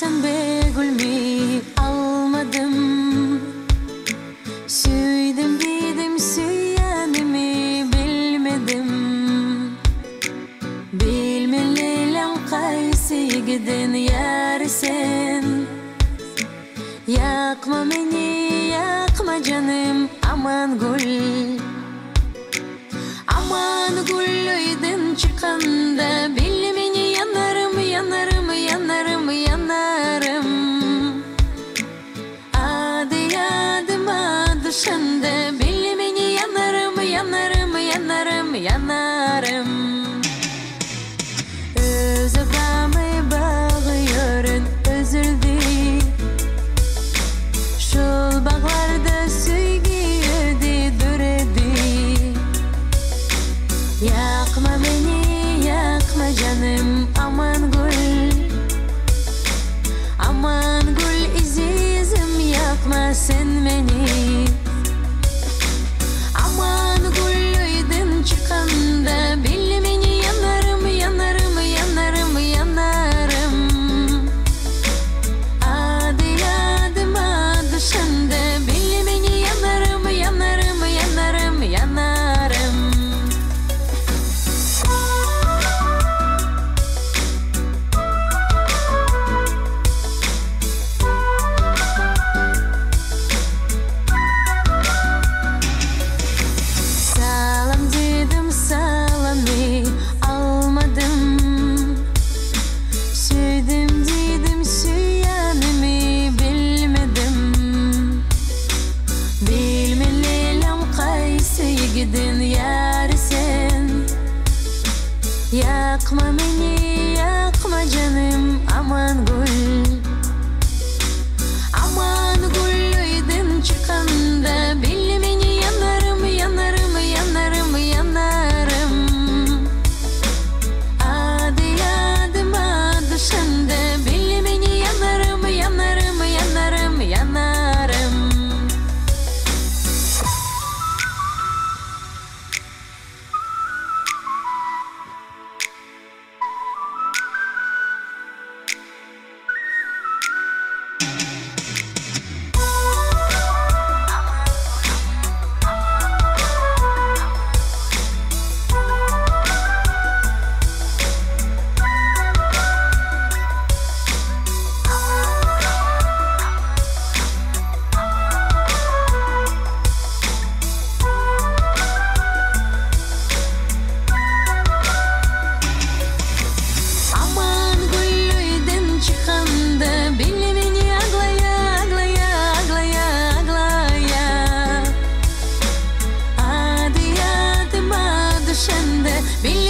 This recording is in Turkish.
sen be gülmi almadım. Süydüm dedim süyenimi bilmedim. Bilmeliyim kaysi gidin yar sen. Yakma beni yakma canım aman gül. Aman gülüydün çıkanda bil beni yanarım yanarım yanarım yanarım. Adı yadıma düşende bil beni yanarım yanarım yanarım yanarım. Özüme bağırın üzüldü. Şol bağlarda süygüydü düredi. Yakma beni yakma canım aman gül. Aman gül izizim yakma sen beni. Aman gülüydün çıkanda bil beni yanarım yanarım yanarım yanarım. Adı yadıma düşende bil beni yanarım yanarım yanarım yanarım. Salam dedim salami almadım. Süydüm dedim süyenimi bilmedim. Bilmeliyim kaysi gidin yar sen. Yakma beni yakma canım aman gül. Aman gülüydün çıkanda bil beni yanarım yanarım yanarım yanarım. Adı yadıma düşende bil beni yanarım yanarım yanarım yanarım. Aman gülüydün çıkanda bil beni aglaya aglaya aglaya aglaya. Adı yadıma düşende bil